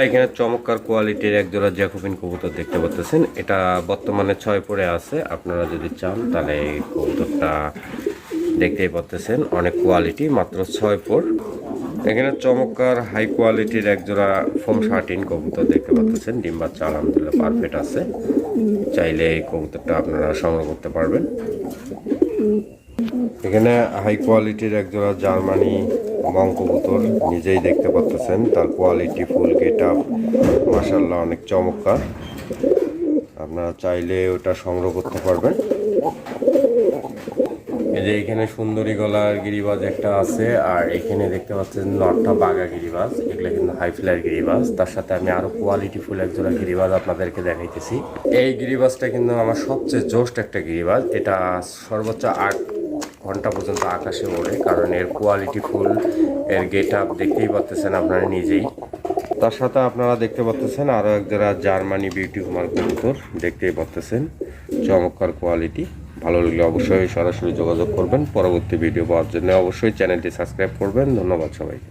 এখানে চমৎকার কোয়ালিটির একজোড়া জ্যাকোবিন কবুতর দেখতে পাচ্ছেন। এটা বর্তমানে 6 পরে আছে। আপনারা যদি চান তাহলে এই কবুতরটা দেখতেই পাচ্ছেন, অনেক কোয়ালিটি, মাত্র 6 পর। এখানে চমৎকার হাই কোয়ালিটির একজোড়া ফোম শার্টিন কবুতর দেখতে পাচ্ছেন। ডিম বাচ্চা আলহামদুলিল্লাহ পারফেক্ট আছে। চাইলে এই কবুতরটা আপনারা সংগ্রহ করতে পারবেন। এখানে হাই কোয়ালিটির একজোড়া জার্মানি মং কবুতর নিজেই দেখতে পাচ্ছেন। তার কোয়ালিটি ফুল গেট আপ মাশাআল্লাহ অনেক চমৎকার। আপনারা চাইলে ওটা সংগ্রহ করতে পারবেন। এই যে এখানে সুন্দরী গলার গিরিবাজ একটা আছে, আর এখানে দেখতে পাচ্ছেন নটটা বাঘা গিরিবাজ। এগুলো কিন্তু হাই ফ্লায়ার গিরিবাজ। তার সাথে আমি আরো কোয়ালিটি ফুল একজোড়া গিরিবাজ আপনাদেরকে দেখাইতেছি। এই গিরিবাজটা কিন্তু আমার সবচেয়ে জোস্ট একটা গিরিবাজ। এটা সর্বোচ্চ 8 ঘন্টা পর্যন্ত আকাশে ওড়ে, কারণ এর কোয়ালিটি ফুল, এর গেট আপ দেখতেই পাচ্ছেন আপনারা নিজেই। তার সাথে আপনারা দেখতে পাচ্ছেন আরও একজোড়া জার্মানি বিউটি কুমার কবুতর দেখতেই পাচ্ছেন। চমৎকার কোয়ালিটি। ভালো লাগলে অবশ্যই সরাসরি যোগাযোগ করবেন। পরবর্তী ভিডিও পাওয়ার জন্য অবশ্যই চ্যানেলটি সাবস্ক্রাইব করবেন। ধন্যবাদ সবাইকে।